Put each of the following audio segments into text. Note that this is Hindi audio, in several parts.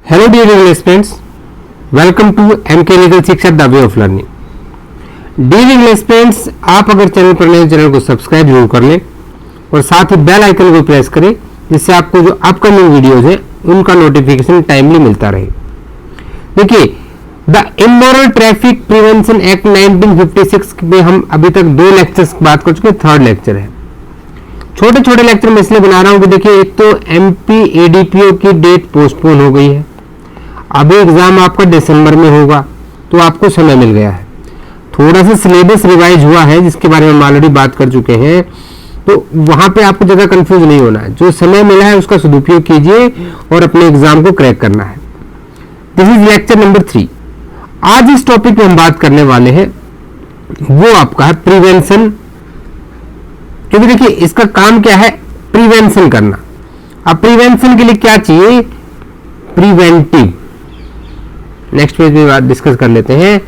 Hello dear English friends, welcome to MK legal Shiksha the way of learning. Dear English friends, आप अगर चैनल पर नए चैनल को सब्सक्राइब जरूर कर लें और साथ ही बेल आइकन को प्रेस करें, जिससे आपको जो अपकमिंग वीडियोज है उनका नोटिफिकेशन टाइमली मिलता रहे। देखिए, the immoral traffic prevention act 1956 में हम अभी तक 2 लेक्चर्स बात कर चुके हैं, 3rd लेक्चर है। छोटे छोटे लेक्चर मैं इसलिए बना रहा हूं कि देखिए, एक तो एमपी एडीपीओ की डेट पोस्टपोन हो गई है, अभी एग्जाम आपका दिसंबर में होगा, तो आपको समय मिल गया है। थोड़ा सा सिलेबस रिवाइज हुआ है, जिसके बारे में हम ऑलरेडी बात कर चुके हैं, तो वहां पे आपको ज्यादा कंफ्यूज नहीं होना है। जो समय मिला है उसका सदुपयोग कीजिए और अपने एग्जाम को क्रैक करना है। This is lecture number 3। आज इस टॉपिक पे हम बात करने वाले हैं, वो आपका है प्रिवेंशन। क्योंकि देखिए, इसका काम क्या है, प्रिवेंशन करना। अब प्रिवेंशन के लिए क्या चाहिए, प्रिवेंटिव। नेक्स्ट पेज पे बात डिस्कस कर लेते हैं।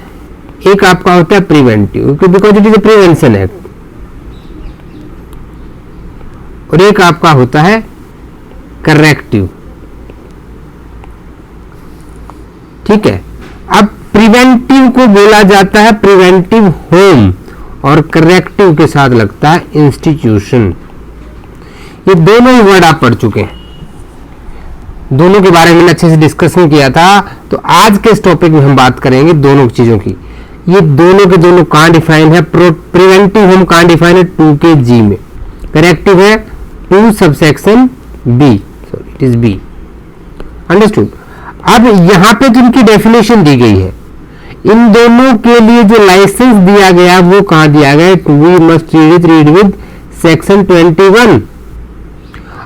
एक आपका होता है preventive, because it is a prevention act, और एक आपका होता है करेक्टिव। ठीक है, अब प्रिवेंटिव को बोला जाता है प्रिवेंटिव होम, और करेक्टिव के साथ लगता है इंस्टीट्यूशन। ये दोनों ही वर्ड आप पढ़ चुके हैं, दोनों के बारे में अच्छे से डिस्कशन किया था। तो आज के इस टॉपिक में हम बात करेंगे दोनों चीजों की। ये दोनों के दोनों कहां डिफाइन है, प्रिवेंटिव होम कहां डिफाइन है 2 जी में, करेक्टिव है 2 subsection B, sorry it is B. Understood. अब यहां पे जिनकी डेफिनेशन दी गई है, इन दोनों के लिए जो लाइसेंस दिया गया वो कहां दिया गया, we must read with section 21।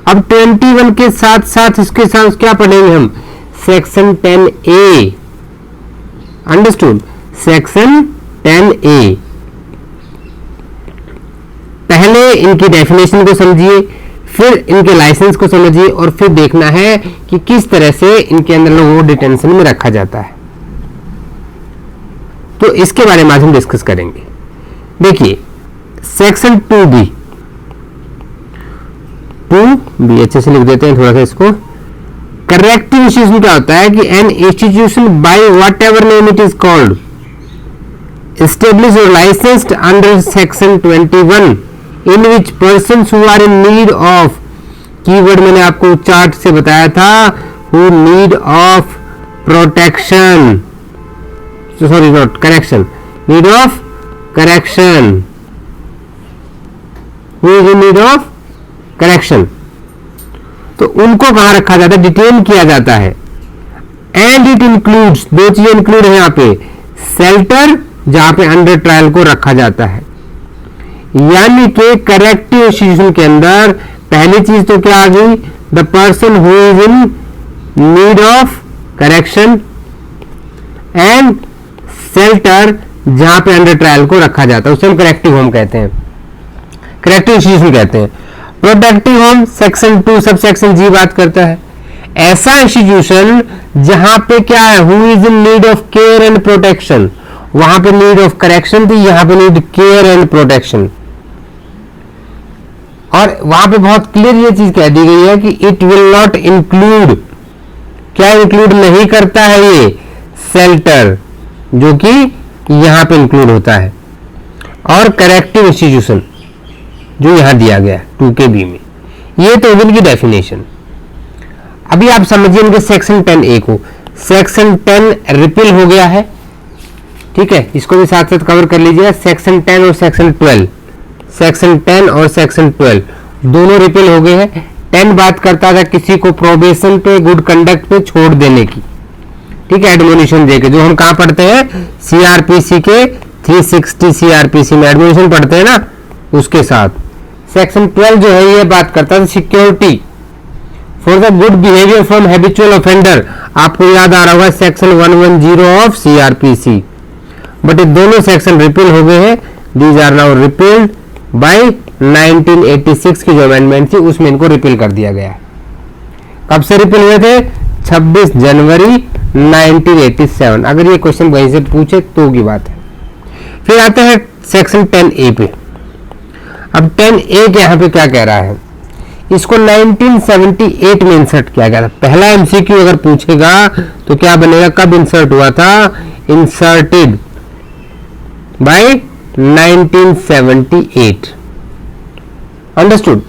अब 21 के साथ साथ इसके साथ क्या पढ़ेंगे हम, section 10A। Understood, section 10A। पहले इनकी डेफिनेशन को समझिए, फिर इनके लाइसेंस को समझिए, और फिर देखना है कि किस तरह से इनके अंदर लोगों को डिटेंशन में रखा जाता है। तो इसके बारे में आज हम डिस्कस करेंगे। देखिए, सेक्शन 2B अच्छे से लिख देते हैं थोड़ा सा इसको। करेक्टिव इंस्टीट्यूशन क्या होता है कि an institution by whatever name it is called established or licensed under section 21 in which persons who are in need of, keyword मैंने आपको चार्ट से बताया था, who need of protection, sorry not correction, need of correction, who is in need of correction, तो उनको कहां रखा जाता है, डिटेन किया जाता है। एंड इट इंक्लूड्स, 2 चीजें इंक्लूड है यहाँ पे, शेल्टर जहां पे अंडर ट्रायल को रखा जाता है। यानी कि करेक्टिव इंस्टीट्यूशन के अंदर पहली चीज तो क्या आ गई, the person who is in need of correction, and shelter जहां पे अंडर ट्रायल को रखा जाता है, उसे हम करेक्टिव होम कहते हैं, करेक्टिव इंस्टीट्यूशन कहते हैं। Protective home section 2 sub section जी बात करता है, ऐसा इंस्टीट्यूशन जहां पे क्या है, who is in need of care and protection. वहां पे नीड ऑफ करेक्शन थी, यहां पे नीड केयर एंड प्रोटेक्शन। और वहां पे बहुत क्लियर ये चीज कह दी गई है कि इट विल नॉट इंक्लूड, क्या इंक्लूड नहीं करता है ये, शेल्टर, जो कि यहां पे इंक्लूड होता है, और करेक्टिव इंस्टीट्यूशन जो यहां दिया गया 2KB में। ये तो इनकी डेफिनेशन। अभी आप समझिए इनके सेक्शन 10A को। सेक्शन 10 रिपील हो गया है, ठीक है, इसको भी साथ साथ कवर कर लीजिए। सेक्शन 10 और सेक्शन 12, सेक्शन 10 और सेक्शन 12 दोनों रिपील हो गए हैं। 10 बात करता था किसी को प्रोबेशन पे, गुड कंडक्ट पे छोड़ देने की, ठीक है, एडमोनिशन देके, जो हम कहां पढ़ते हैं, CRPC के 360 CRPC में एडमोनिशन पढ़ते हैं ना, उसके साथ। सेक्शन 12 जो है ये बात करता है security for the good behaviour from habitual offender. आपको याद आ रहा होगा सेक्शन 110 ऑफ CRPC, बट ये दोनों सेक्शन रिपील हो गए हैं। These are now repealed by 1986 की जो अमेंडमेंट थी उसमें इनको रिपील कर दिया गया। कब से रिपील हुए थे, 26 जनवरी 1987। अगर ये क्वेश्चन वहीं से पूछे तो की बात है। फिर आते हैं सेक्शन 10A पे। अब 10A के यहाँ पे क्या कह रहा है, इसको 1978 में इंसर्ट किया गया था। पहला एमसीक्यू अगर पूछेगा तो क्या बनेगा, कब इंसर्ट हुआ था, इंसर्टेड बाय 1978। अंडरस्टूड।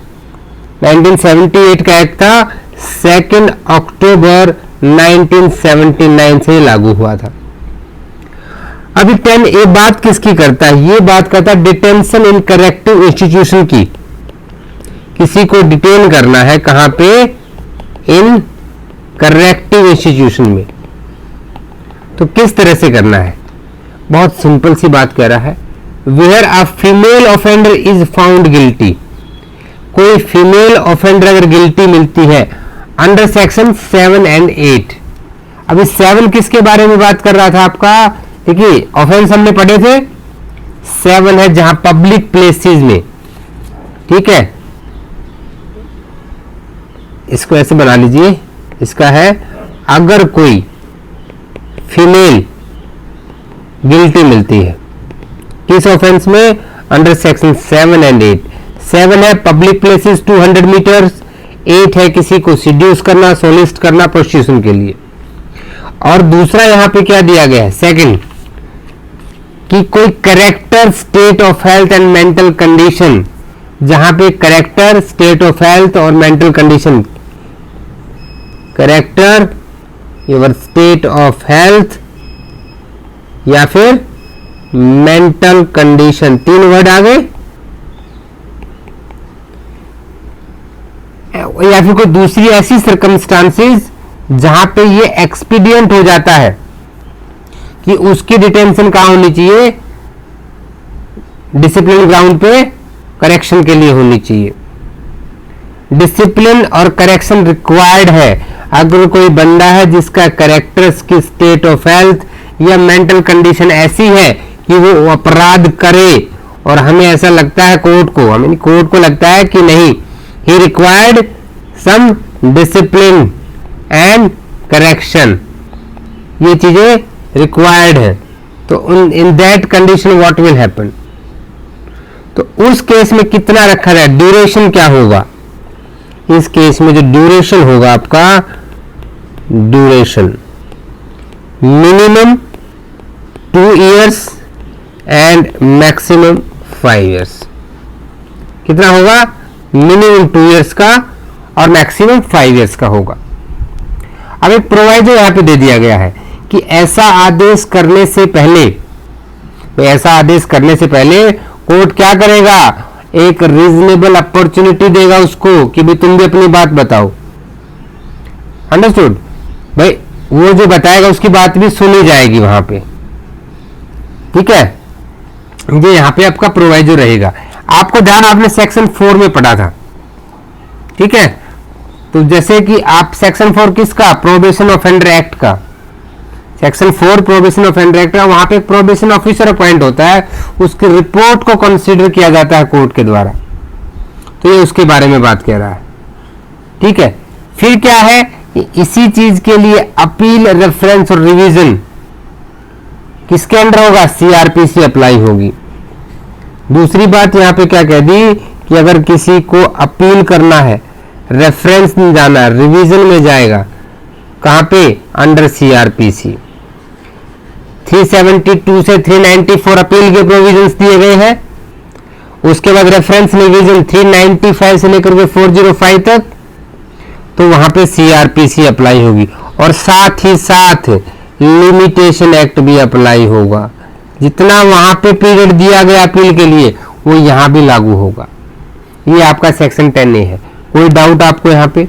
1978 का एक्ट था, 2 अक्टूबर 1979 से लागू हुआ था। अभी 10 ये बात किसकी करता है, ये बात करता है डिटेंशन इन करेक्टिव इंस्टीट्यूशन की। किसी को डिटेन करना है कहां पे, इन करेक्टिव इंस्टीट्यूशन में। तो किस तरह से करना है, बहुत सिंपल सी बात कह रहा है, where a female offender is found guilty. कोई फीमेल ऑफेंडर अगर गिल्टी मिलती है अंडर सेक्शन 7 एंड 8। अभी 7 किसके बारे में बात कर रहा था आपका, देखिए ऑफेंस हमने पढ़े थे, 7 है जहां पब्लिक प्लेसेस में, ठीक है, इसको ऐसे बना लीजिए, इसका है अगर कोई फीमेल गिल्टी मिलती है किस ऑफेंस में, अंडर सेक्शन 7 एंड 8। 7 है पब्लिक प्लेसेस 200 मीटर्स, 8 है किसी को सिड्यूस करना, सोलिस्ट करना प्रोस्टिट्यूशन के लिए। और दूसरा यहां पे क्या दिया गया है, सेकंड, कि कोई character, state of health and mental condition, जहां पे करेक्टर, स्टेट ऑफ हेल्थ और mental condition, character, your state of health या फिर मेंटल कंडीशन, 3 वर्ड आ गए, या फिर कोई दूसरी ऐसी सर्कमस्टांसेस जहां पे ये एक्सपीडियंट हो जाता है कि उसकी डिटेंशन कहां होनी चाहिए, डिसिप्लिन ग्राउंड पे करेक्शन के लिए होनी चाहिए। डिसिप्लिन और करेक्शन रिक्वायर्ड है अगर कोई बंदा है जिसका करेक्टर्स की स्टेट ऑफ हेल्थ या मेंटल कंडीशन ऐसी है कि वो अपराध करे और हमें ऐसा लगता है कोर्ट को लगता है कि नहीं, he required some discipline and correction, ये चीजें रिक्वायर्ड है, तो in that condition what will happen. तो उस केस में कितना रखा जाए, ड्यूरेशन क्या होगा, इस केस में जो ड्यूरेशन होगा आपका, duration minimum 2 years and maximum 5 years। कितना होगा, मिनिमम 2 years का और मैक्सिमम 5 years का होगा। अब एक प्रोवाइडर यहां पे दे दिया गया है कि ऐसा आदेश करने से पहले, तो ऐसा आदेश करने से पहले कोर्ट क्या करेगा, एक रीजनेबल अपॉर्चुनिटी देगा उसको कि भाई तुम भी अपनी बात बताओ। अंडरस्टूड भाई, वो जो बताएगा उसकी बात भी सुनी जाएगी वहां पे, ठीक है। ये यहां पे आपका प्रोवाइजर रहेगा। आपको ध्यान, आपने सेक्शन 4 में पढ़ा था, ठीक है। तो जैसे कि आप सेक्शन 4 किसका, प्रोबेशन ऑफेंडर एक्ट का, सेक्शन 4 प्रोबेशन ऑफेंडर एक्ट का, वहां पे एक प्रोबेशन ऑफिसर अपॉइंट होता है, उसकी रिपोर्ट को कंसीडर किया जाता है कोर्ट के द्वारा। तो ये उसके बारे में बात कह रहा है, ठीक है। फिर क्या है, इसी चीज के लिए अपील, रेफरेंस और रिवीजन किसके अंडर होगा, सीआरपीसी अप्लाई होगी। दूसरी बात यहां पे क्या कह दी कि अगर किसी को अपील करना है, रेफरेंस नहीं जाना, रिवीजन में जाएगा, कहां पे, अंडर सीआरपीसी। 372 से 394 अपील के प्रोविजंस दिए गए हैं। उसके बाद रेफरेंस रिवीजन 395 से लेकर के 405 तक, तो वहां पे सीआरपीसी अप्लाई होगी। और साथ ही साथ लिमिटेशन एक्ट भी अप्लाई होगा। जितना वहां पे पीरियड दिया गया अपील के लिए, वो यहां भी लागू होगा। ये आपका सेक्शन 10A है। कोई डाउट आपको यहाँ पे?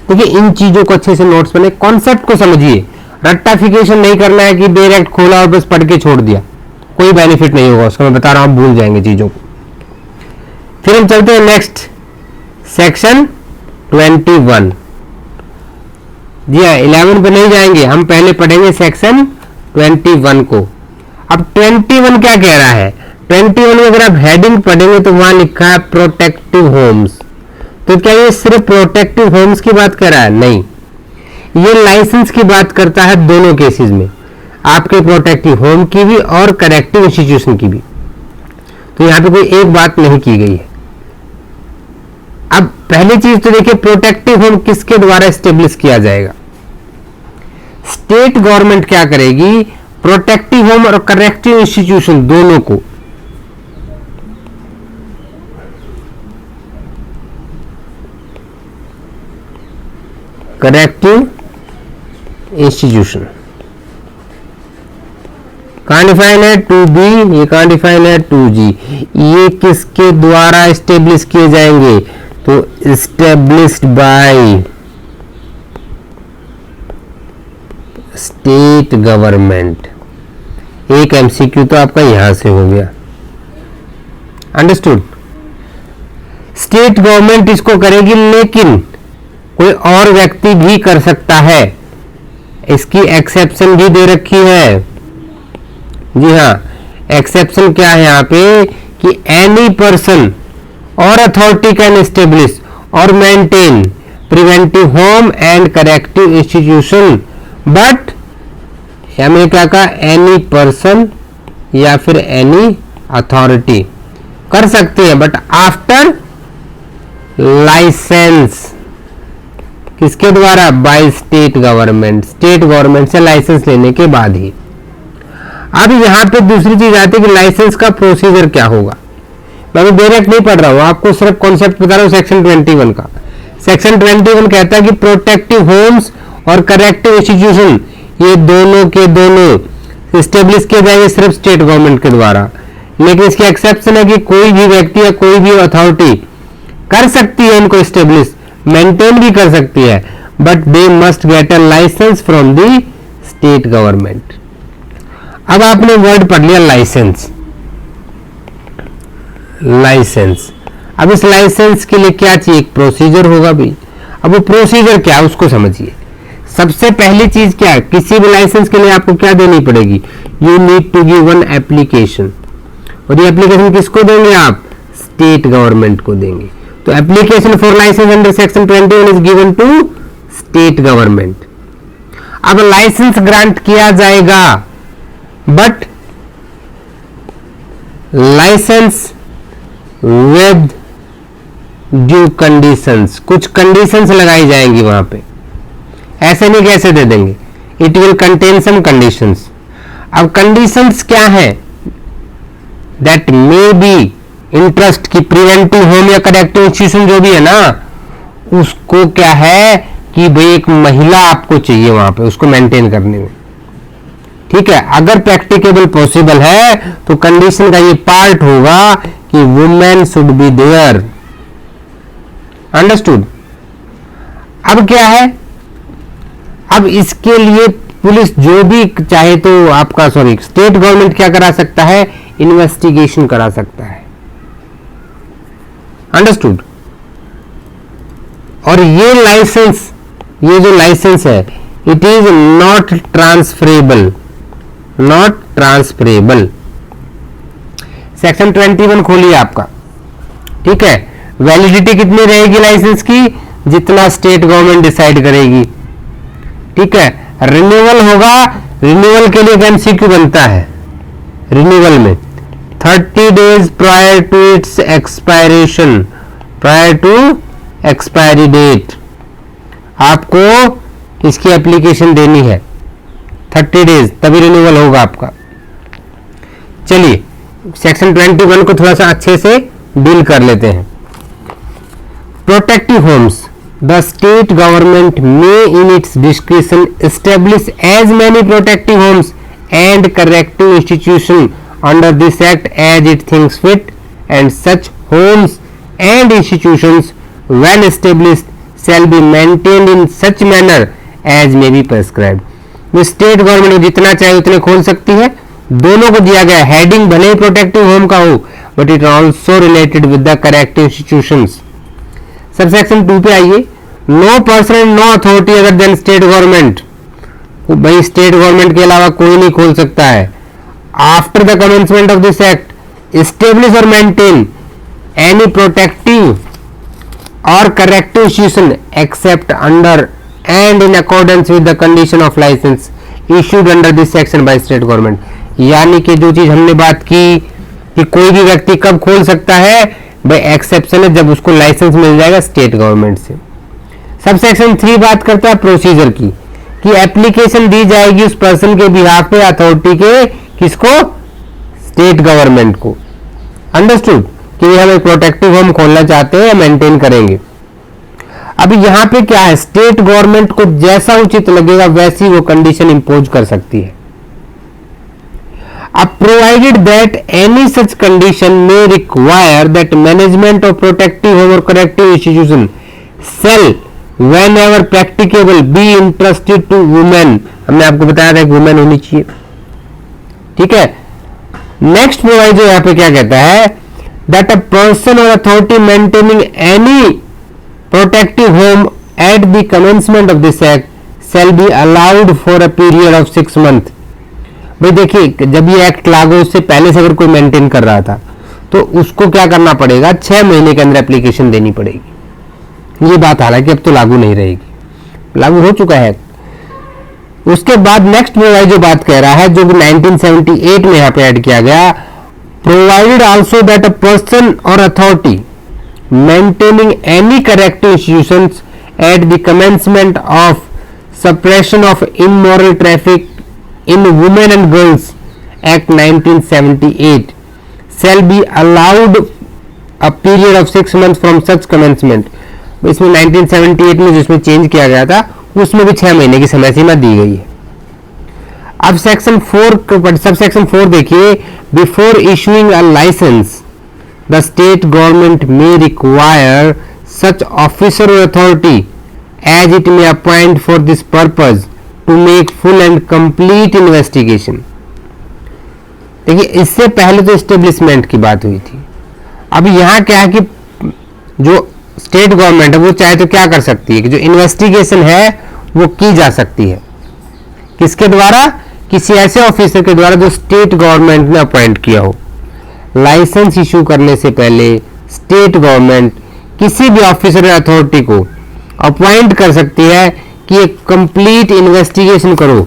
देखिए, इन चीजों को अच्छे से नोट्स बने, कॉन्सेप्ट को समझिए। रट्टाफिकेशन नहीं करना है कि डायरेक्ट खोला और बस पढ़ के छोड़ दिया, कोई बेनिफिट नहीं होगा उसका, मैं बता रहा हूं, भूल जाएंगे चीजों को। फिर हम चलते हैं नेक्स्ट, सेक्शन 21। जी हाँ, 11 पे नहीं जाएंगे, हम पहले पढ़ेंगे सेक्शन 21 को। अब 21 क्या कह रहा है? 21 में अगर आप हेडिंग पढ़ेंगे तो वहां लिखा है प्रोटेक्टिव होम्स। तो क्या ये सिर्फ प्रोटेक्टिव होम्स की बात कर रहा है? नहीं, ये लाइसेंस की बात करता है दोनों केसेस में, आपके प्रोटेक्टिव होम की भी और करेक्टिव इंस्टीट्यूशन की भी। तो यहां पे कोई एक बात नहीं की गई है। अब पहली चीज तो देखिए, प्रोटेक्टिव होम किसके द्वारा एस्टेब्लिश किया जाएगा? स्टेट गवर्नमेंट क्या करेगी? Protective home or corrective institution दोनों को करेक्टिव इंस्टीट्यूशन कहां डिफाइन है? 2B, ये कहां डिफाइन है? 2G। ये किसके द्वारा एस्टेब्लिश किए जाएंगे? तो एस्टेब्लिश्ड बाय स्टेट गवर्नमेंट। एक MCQ तो आपका यहां से हो गया, अंडरस्टूड। स्टेट गवर्नमेंट इसको करेगी, लेकिन कोई और व्यक्ति भी कर सकता है, इसकी एक्सेप्शन भी दे रखी है। जी हाँ, एक्सेप्शन क्या है यहाँ पे कि any person or authority can establish और maintain preventive home and corrective institution, but हमें क्या कहा? एनी पर्सन या फिर एनी अथॉरिटी कर सकते हैं, बट आफ्टर लाइसेंस। किसके द्वारा? By state government. State government से लाइसेंस लेने के बाद ही। अब यहां पे दूसरी चीज आती है कि लाइसेंस का प्रोसीजर क्या होगा। मैं अभी डायरेक्ट नहीं पढ़ रहा हूं, आपको सिर्फ कॉन्सेप्ट बता रहा हूं सेक्शन 21 का। सेक्शन 21 कहता है कि प्रोटेक्टिव होम्स और करेक्टिव इंस्टीट्यूशन ये दोनों के दोनों एस्टेब्लिश किए जाएंगे सिर्फ स्टेट गवर्नमेंट के द्वारा, लेकिन इसकी एक्सेप्शन है कि कोई भी व्यक्ति या कोई भी अथॉरिटी कर सकती है इनको एस्टेब्लिश, मेंटेन भी कर सकती है, but they must get a licence from the state government. अब आपने वर्ड पढ़ लिया लाइसेंस। लाइसेंस, अब इस लाइसेंस के लिए क्या चाहिए? एक प्रोसीजर होगा भी। अब वो प्रोसीजर क्या है उसको समझिए। सबसे पहली चीज क्या है? किसी भी लाइसेंस के लिए आपको क्या देनी पड़ेगी? You need to give one application, और ये एप्लीकेशन किसको देंगे आप? स्टेट गवर्नमेंट को देंगे। तो application for licence under section 21 is given to state government. अब लाइसेंस ग्रांट किया जाएगा, but licence with due conditions, कुछ कंडीशंस लगाई जाएंगी वहां पे, ऐसे नहीं कैसे दे देंगे। It will contain some conditions. अब कंडीशंस क्या है? दैट मे बी इंटरेस्ट की प्रिवेंटिव होम या करेक्टिव इंस्टीट्यूशन जो भी है ना, उसको क्या है कि भाई एक महिला आपको चाहिए वहां पे उसको मेंटेन करने में, ठीक है। अगर प्रैक्टिकेबल पॉसिबल है तो कंडीशन का ये पार्ट होगा कि women should be there, understood. अब क्या है? अब इसके लिए पुलिस जो भी चाहे तो आपका स्टेट गवर्नमेंट क्या करा सकता है? इन्वेस्टिगेशन करा सकता है, अंडरस्टूड। और ये लाइसेंस, ये जो लाइसेंस है, it is not transferable, not transferable. Section 21 खोलिए आपका, ठीक है। वैलिडिटी कितनी रहेगी लाइसेंस की? जितना स्टेट गवर्नमेंट डिसाइड करेगी, ठीक है। रिन्यूअल होगा, रिन्यूअल के लिए MCQ बनता है। रिन्यूअल में 30 days prior to its expiration, prior to expiry date आपको इसकी एप्लीकेशन देनी है 30 डेज, तभी रिन्यूअल होगा आपका। चलिए सेक्शन 21 को थोड़ा सा अच्छे से डील कर लेते हैं। Protective homes, the state government may in its description establish as many protective homes and corrective institution under this act as it thinks fit, and such homes and institutions when established shall be maintained in such manner as may be prescribed। वो स्टेट गवर्नमेंट जितना चाहे उतने खोल सकती है, दोनों को दिया गया। हेडिंग भले ही प्रोटेक्टिव होम का हो, but it also related with the corrective institutions. Subsection 2 पे आइए। No person and no authority other than state government, भाई स्टेट गवर्नमेंट के अलावा कोई नहीं खोल सकता है। After the commencement of this act, establish or maintain any protective or corrective institution except under and in accordance with the condition of license issued under this section by state government। यानी कि जो चीज हमने बात की कि कोई भी व्यक्ति कब खोल सकता है, भाई एक्सेप्शन है जब उसको लाइसेंस मिल जाएगा स्टेट गवर्नमेंट से। सब सेक्शन 3 बात करता है प्रोसीजर की, कि एप्लीकेशन दी जाएगी उस पर्सन के बिहाफ पे अथॉरिटी के, किसको, स्टेट गवर्नमेंट को। अंडरस्टूड कि हम एक प्रोटेक्टिव होम खोलना चाहते हैं, मेंटेन करेंगे। अभी यहां पे क्या है, स्टेट गवर्नमेंट को जैसा उचित लगेगा वैसी वो कंडीशन इंपोज कर सकती है। अब provided that any such condition में require that management of protective home or corrective institution shall whenever practicable be entrusted to women। हमने आपको बताया था कि वुमेन होनी चाहिए, ठीक है। नेक्स्ट प्रोवाइजर यहां पे क्या कहता है, that a person or authority maintaining any protective home at the commencement of this act shall be allowed for a period of 6 months। भाई देखिए, जब ये एक्ट लागू उससे पहले से अगर कोई मेंटेन कर रहा था तो उसको क्या करना पड़ेगा, 6 महीने के अंदर एप्लीकेशन देनी पड़ेगी। ये बात हालांकि अब तो लागू नहीं रहेगी, लागू हो चुका है। उसके बाद नेक्स्ट प्रोवाइड जो बात कह रहा है, जो 1978 में यहां पे ऐड किया गया, provided also that a person or authority maintaining any corrective institutions at the commencement of suppression of immoral traffic in women and girls act 1978 shall be allowed a period of 6 months from such commencement। इसमें 1978 में जिसमें चेंज किया गया था उसमें भी 6 महीने की समय सीमा दी गई है। अब सेक्शन 4 सब सेक्शन 4 देखिए, before issuing a licence the state government may require such officer or authority as it may appoint for this purpose to make full and complete investigation. देखिए, इससे पहले तो एस्टेब्लिशमेंट की बात हुई थी। अब यहां क्या है कि जो स्टेट गवर्नमेंट है वो चाहे तो क्या कर सकती है कि जो इन्वेस्टिगेशन है वो की जा सकती है, किसके द्वारा, किसी ऐसे ऑफिसर के द्वारा जो स्टेट गवर्नमेंट ने अपॉइंट किया हो। लाइसेंस इशू करने से पहले स्टेट गवर्नमेंट किसी भी ऑफिसर या अथॉरिटी को अपॉइंट कर सकती है कि एक कंप्लीट इन्वेस्टिगेशन करो,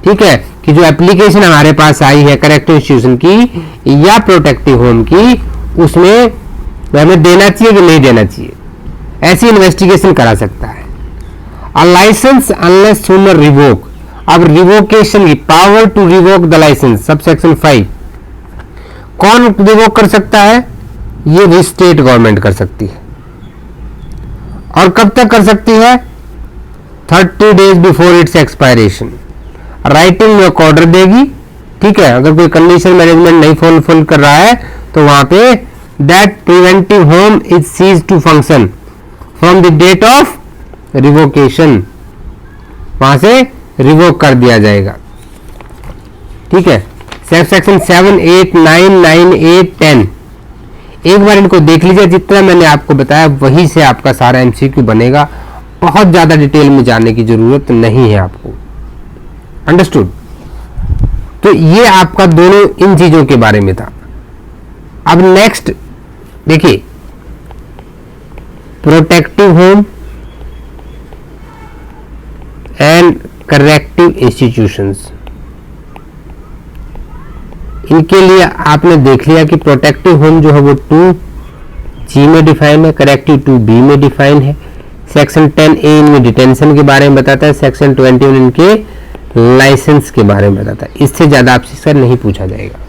ठीक है, कि जो एप्लीकेशन हमारे पास आई है करेक्टिव इंस्टीट्यूशन की या प्रोटेक्टिव होम की, उसमें हमें देना चाहिए कि नहीं देना चाहिए, ऐसी इन्वेस्टिगेशन करा सकता है। A licence unless sooner revoke. अब रिवोकेशन की power to revoke the licence, subsection 5, कौन रिवोक कर सकता है, ये भी स्टेट गवर्नमेंट कर सकती है। और कब तक कर सकती है, 30 days before it's expiration. Writing में ऑर्डर देगी, ठीक है। अगर कोई कंडीशन मैनेजमेंट नहीं फुलफिल कर रहा है तो वहां पे that preventive home is cease to function from the date of revocation, वहां से रिवोक कर दिया जाएगा, ठीक है। सेक्शन 7, 8, 9, 9, 8, 10 एक बार इनको देख लीजिए, जितना मैंने आपको बताया वही से आपका सारा एमसीक्यू बनेगा, बहुत ज्यादा डिटेल में जाने की जरूरत नहीं है आपको। अंडरस्टूड। तो ये आपका दोनों इन चीजों के बारे में था। अब नेक्स्ट देखिए, protective home and corrective institutions, इनके लिए आपने देख लिया कि प्रोटेक्टिव होम जो है वो 2G में डिफाइन है, करेक्टिव 2B में डिफाइन है। सेक्शन 10A इनमें डिटेंशन के बारे में बताता है, सेक्शन 21 इनके लाइसेंस के बारे में बताता है। इससे ज्यादा आपसे सर नहीं पूछा जाएगा।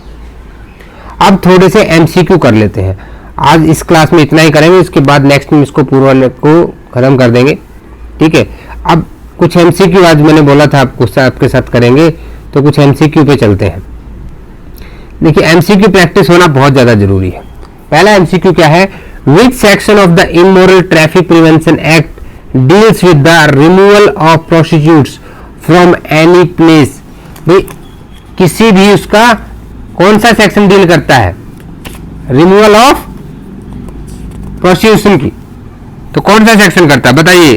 अब थोड़े से एमसीक्यू कर लेते हैं। आज इस क्लास में इतना ही करेंगे, उसके बाद नेक्स्ट में इसको पूर्ण को खत्म कर देंगे, ठीक है। अब कुछ एमसीक्यू आज मैंने बोला था आपके साथ करेंगे, तो कुछ एमसीक्यू पे चलते हैं। देखिए, एमसीक्यू प्रैक्टिस होना बहुत ज्यादा जरूरी है। पहला एमसीक्यू क्या है, विच section of the immoral traffic prevention act deals with the removal of prostitutes from any place. भाई किसी भी उसका कौन सा सेक्शन डील करता है, रिमूवल ऑफ प्रोस्टिट्यूशन की, तो कौन सा सेक्शन करता है बताइए,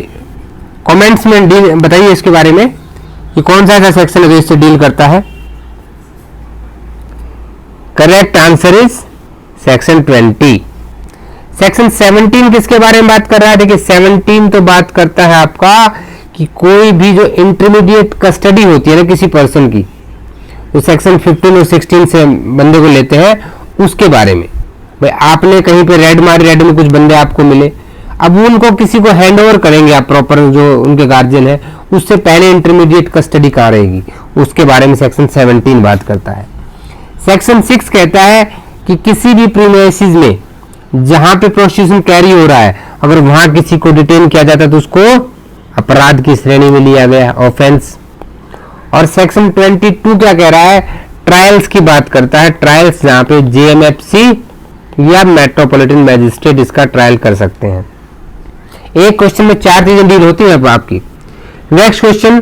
कमेंट्स में डील बताइए इसके बारे में कि कौन सा ऐसा सेक्शन है जो इससे डील करता है। Correct answer is section 20। Section 17 किसके बारे में बात कर रहा है, देखिए 17 तो बात करता है आपका कि कोई भी जो इंटरमीडिएट कस्टडी होती है ना किसी पर्सन की, तो सेक्शन 15 और 16 से बंदे को लेते हैं उसके बारे में। भाई आपने कहीं पे रेड मारी, रेड में कुछ बंदे आपको मिले, अब उनको किसी को हैंड ओवर करेंगे आप, प्रॉपर जो उनके गार्जियन है, उससे पहले इंटरमीडिएट कस्टडी कहाँ रहेगी, उसके बारे में सेक्शन 17 बात करता है। सेक्शन 6 कहता है कि किसी भी प्रीमाइसिस में जहां पे प्रोसिक्यूशन कैरी हो रहा है, अगर वहां किसी को डिटेन किया जाता है तो उसको अपराध की श्रेणी में लिया गया, ऑफेंस। और सेक्शन 22 क्या कह रहा है, ट्रायल्स की बात करता है, ट्रायल्स जहां पे जेएमएफसी या मेट्रोपॉलिटन मैजिस्ट्रेट इसका ट्रायल कर सकते हैं। एक क्वेश्चन में 4 चीजें डील होती है आपकी। Next question,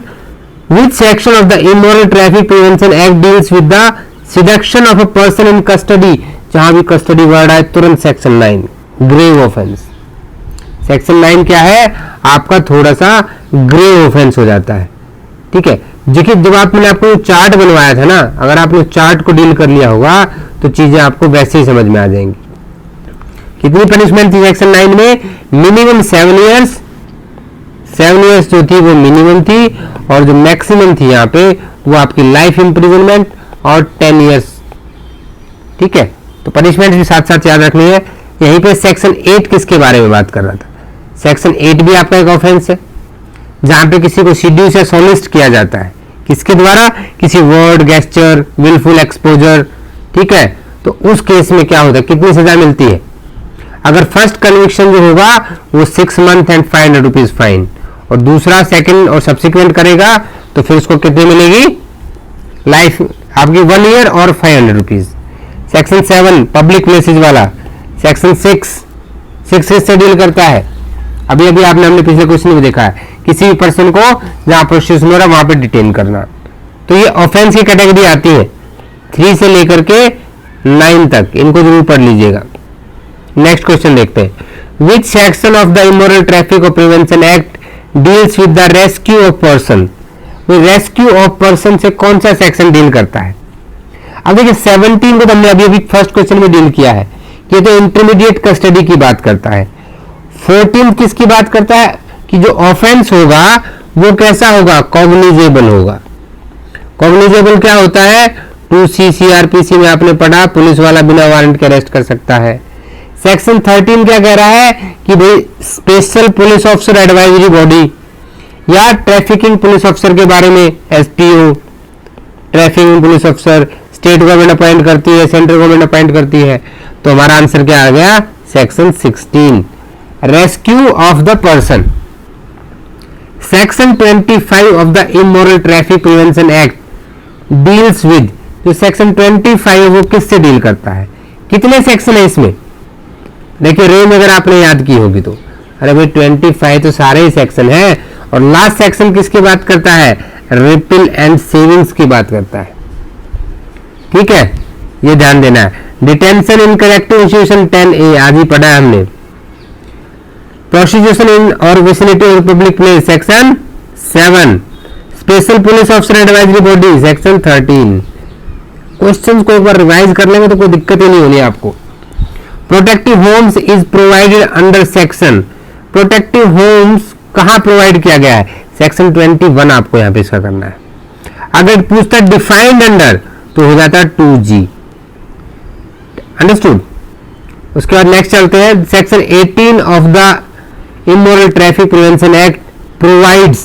which section of the immoral traffic prevention act deals with the seduction of a person in custody, जहां भी कस्टडी वर्ड आए तुरंत सेक्शन 9, ग्रेव ऑफेंस। सेक्शन 9 क्या है, आपका थोड़ा सा ग्रेव ऑफेंस हो जाता है, ठीक है। देखिए जब मैंने आपको चार्ट बनवाया था ना, अगर आपने चार्ट को डील कर लिया होगा तो चीजें आपको वैसे ही समझ में आ जाएंगी। कितनी पनिशमेंट थी सेक्शन 9 में, मिनिमम 7 इयर्स, 7 इयर्स जो थी वो मिनिमम थी, और जो मैक्सिमम थी यहाँ पे वो आपकी लाइफ इंप्रिजनमेंट और 10 इयर्स, ठीक है। तो पनिशमेंट भी साथ साथ याद रखनी है। यहीं पे सेक्शन 8 किसके बारे में बात कर रहा था, सेक्शन 8 भी आपका एक ऑफेंस है, जहां पे किसी को सीड्यूस या सोलिस्ट किया जाता है, किसके द्वारा, किसी वर्ड, गेस्चर, विलफुल एक्सपोजर, ठीक है। तो उस केस में क्या होता है, कितनी सजा मिलती है, अगर फर्स्ट कन्विक्शन जो होगा वो 6 मंथ एंड 500 रुपीज फाइन, और दूसरा सेकंड और सब्सिक्वेंट करेगा तो फिर उसको कितनी मिलेगी, लाइफ आपकी 1 ईयर और 500 रुपीज। सेक्शन 7 पब्लिक प्लेसेज वाला, सेक्शन 6 से डील करता है, अभी अभी आपने हमने पिछले क्वेश्चन में देखा है, किसी भी पर्सन को जहां प्रोसिक्यूशन हो रहा है वहां पे डिटेन करना। तो ये ऑफेंस की कैटेगरी आती है 3 से लेकर के 9 तक, इनको जरूर पढ़ लीजिएगा। नेक्स्ट क्वेश्चन देखते हैं, which section of the immoral traffic और prevention act deals with the rescue of person. Rescue of person से कौन सा सेक्शन डील करता है। अब देखिए 17 को हमने अभी फर्स्ट क्वेश्चन में डील किया है, ये तो इंटरमीडिएट कस्टडी की बात करता है। 14 किसकी बात करता है कि जो ऑफेंस होगा वो कैसा होगा, कॉग्निजेबल होगा। कॉग्निजेबल क्या होता है, 2C CRPC में आपने पढ़ा, पुलिस वाला बिना वारंट के अरेस्ट कर सकता है। सेक्शन 13 क्या कह रहा है कि भाई special police officer advisory body या ट्रैफिकिंग पुलिस ऑफिसर के बारे में, SPO trafficking police officer state government appoint करती है, सेंट्रल गवर्नमेंट अपॉइंट करती है। तो हमारा आंसर क्या आ गया, section 16, rescue of the person. Section 25 of the immoral traffic prevention act deals with, जो सेक्शन 25 वो किससे डील करता है, कितने सेक्शन है इसमें, देखिए रेंज अगर आपने याद की होगी तो, अरे भाई 25 तो सारे ही सेक्शन है। और लास्ट सेक्शन किसकी बात करता है, रिपिल एंड सेविंग्स की बात करता है, ठीक है, ये ध्यान देना है। डिटेंशन इन करेक्टिव इंस्टीट्यूशन 10A आज ही पढ़ा है हमने। प्रोसिक्यूशन इन और vicinity of public place section 7, special police officer advisory body section 13। Questions को एक बार रिवाइज कर लेंगे तो कोई दिक्कत ही नहीं होनी आपको। Protective homes is provided under section, protective homes कहां प्रोवाइड किया गया है, सेक्शन 21 आपको यहां पे इसका करना है। अगर पूछता डिफाइंड अंडर तो हो जाता है 2G, अंडरस्टूड। उसके बाद नेक्स्ट चलते हैं, section 18 of the immoral traffic prevention act provides,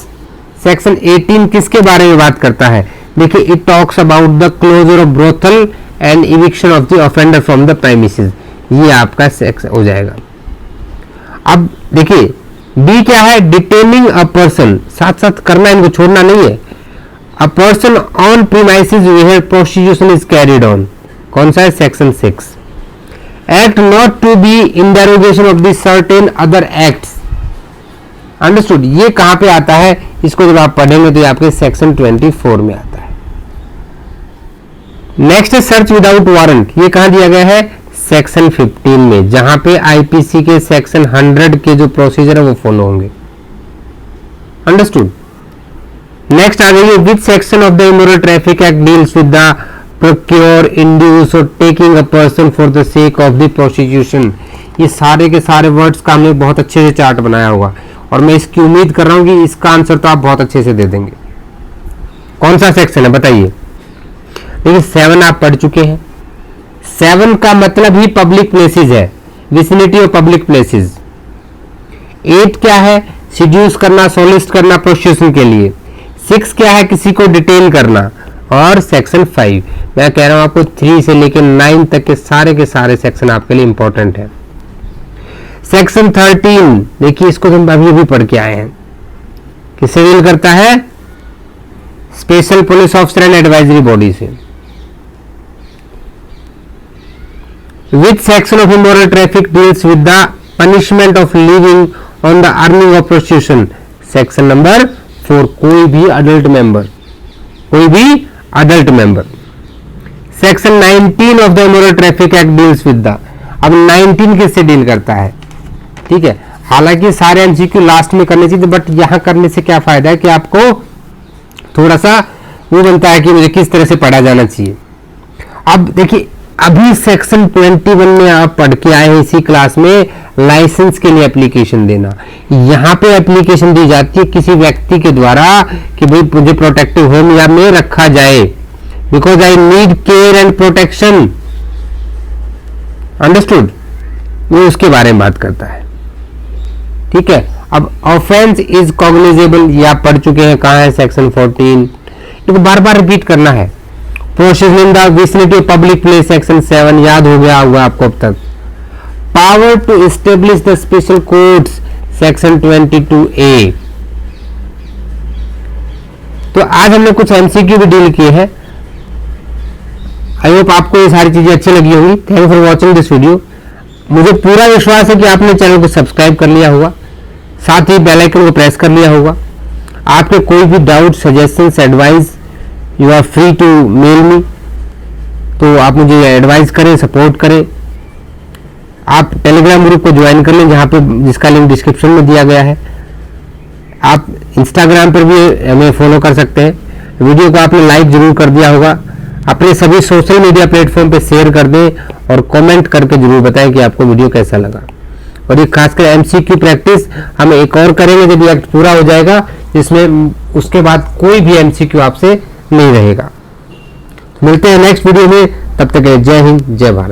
section 18 किसके बारे में बात करता है, देखिए it talks about the closure of brothel and eviction of the offender from the premises, ये आपका सेक्शन हो जाएगा। अब देखिए बी क्या है, डिटेनिंग अ पर्सन, साथ साथ करना, इनको छोड़ना नहीं है। A person on premises where prosecution is carried on, कौन सा है, section 6। Act not to be in derogation of the certain other acts, understood. ये कहां पे आता है, इसको जब आप पढ़ेंगे तो ये आपके सेक्शन 24 में आता है। नेक्स्ट है सर्च विदाउट वारंट, ये कहां दिया गया है, सेक्शन 15 में, जहां पे आईपीसी के सेक्शन 100 के जो प्रोसीजर है वो फॉलो होंगे, अंडरस्टूड। नेक्स्ट आ गई, which section of the immoral traffic act deals with the procure, induce or taking a person for the sake of the prostitution. ये सारे के सारे वर्ड्स का हमने बहुत अच्छे से चार्ट बनाया होगा और मैं इसकी उम्मीद कर रहा हूं कि इसका आंसर तो आप बहुत अच्छे से दे देंगे। कौन सा सेक्शन है बताइए, देखिए 7 आप पढ़ चुके हैं, 7 का मतलब ही पब्लिक प्लेसेस है, विसिनिटी ऑफ पब्लिक प्लेसेस। 8 क्या है? सिड्यूस करना, सोलिसिट करना प्रोस्टिट्यूशन के लिए। 6 क्या है? किसी को डिटेन करना। और सेक्शन 5, मैं कह रहा हूं आपको 3 से लेकर 9 तक के सारे सेक्शन आपके लिए इंपॉर्टेंट है। सेक्शन 13 देखिए, इसको हम अभी पढ़ के आए हैं। किससे डील करता है? Special police officer and advisory body से। Which section of immoral traffic deals with the punishment of living on the earning of prostitution? Section number 4, कोई भी adult member. Section 19 of the immoral traffic act deals with the, अब 19 किससे डील करता है? ठीक है, हालांकि सारे एमसीक्यू लास्ट में करने चाहिए, बट यहां करने से क्या फायदा है कि आपको थोड़ा सा वो बनता है कि मुझे किस तरह से पढ़ा जाना चाहिए। अब देखिए, अभी सेक्शन 21 में आप पढ़ के आए हैं इसी क्लास में, लाइसेंस के लिए एप्लीकेशन देना। यहां पे एप्लीकेशन दी जाती है किसी व्यक्ति के द्वारा कि भाई मुझे प्रोटेक्टिव होम या में रखा जाए, because I need care and protection. Understood? ये उसके बारे में बात करता है। ठीक है, अब ऑफेंस इज कॉग्निजेबल, ये आप पढ़ चुके हैं, कहां है? सेक्शन 14। इनको बार बार रिपीट करना है। Process in the vicinity of public place, section 7 याद हो गया होगा आपको अब तक। Power to establish the special courts, section 22A। तो आज हमने कुछ एमसीक्यू भी डील किए हैं। आई होप आपको ये सारी चीजें अच्छी लगी होंगी। Thank you for watching this video. मुझे पूरा विश्वास है कि आपने चैनल को सब्सक्राइब कर लिया होगा, साथ ही बेल आइकन को प्रेस कर लिया होगा। आपके कोई भी doubt, suggestions, advice, you are free to mail me. तो आप मुझे एडवाइस करें, सपोर्ट करें। आप टेलीग्राम ग्रुप को ज्वाइन कर लें, जहां पे जिसका लिंक डिस्क्रिप्शन में दिया गया है। आप इंस्टाग्राम पर भी हमें फॉलो कर सकते हैं। वीडियो को आपने लाइक जरूर कर दिया होगा। अपने सभी सोशल मीडिया प्लेटफॉर्म पे शेयर कर दें और कमेंट करके जरूर बताएं कि आपको वीडियो कैसा लगा। और ये खासकर एमसीक्यू प्रैक्टिस हम एक और करेंगे जब ये एक्ट पूरा हो जाएगा, जिसमें उसके बाद कोई भी एमसीक्यू आपसे नहीं रहेगा। मिलते हैं नेक्स्ट वीडियो में, तब तक जय हिंद, जय भारत।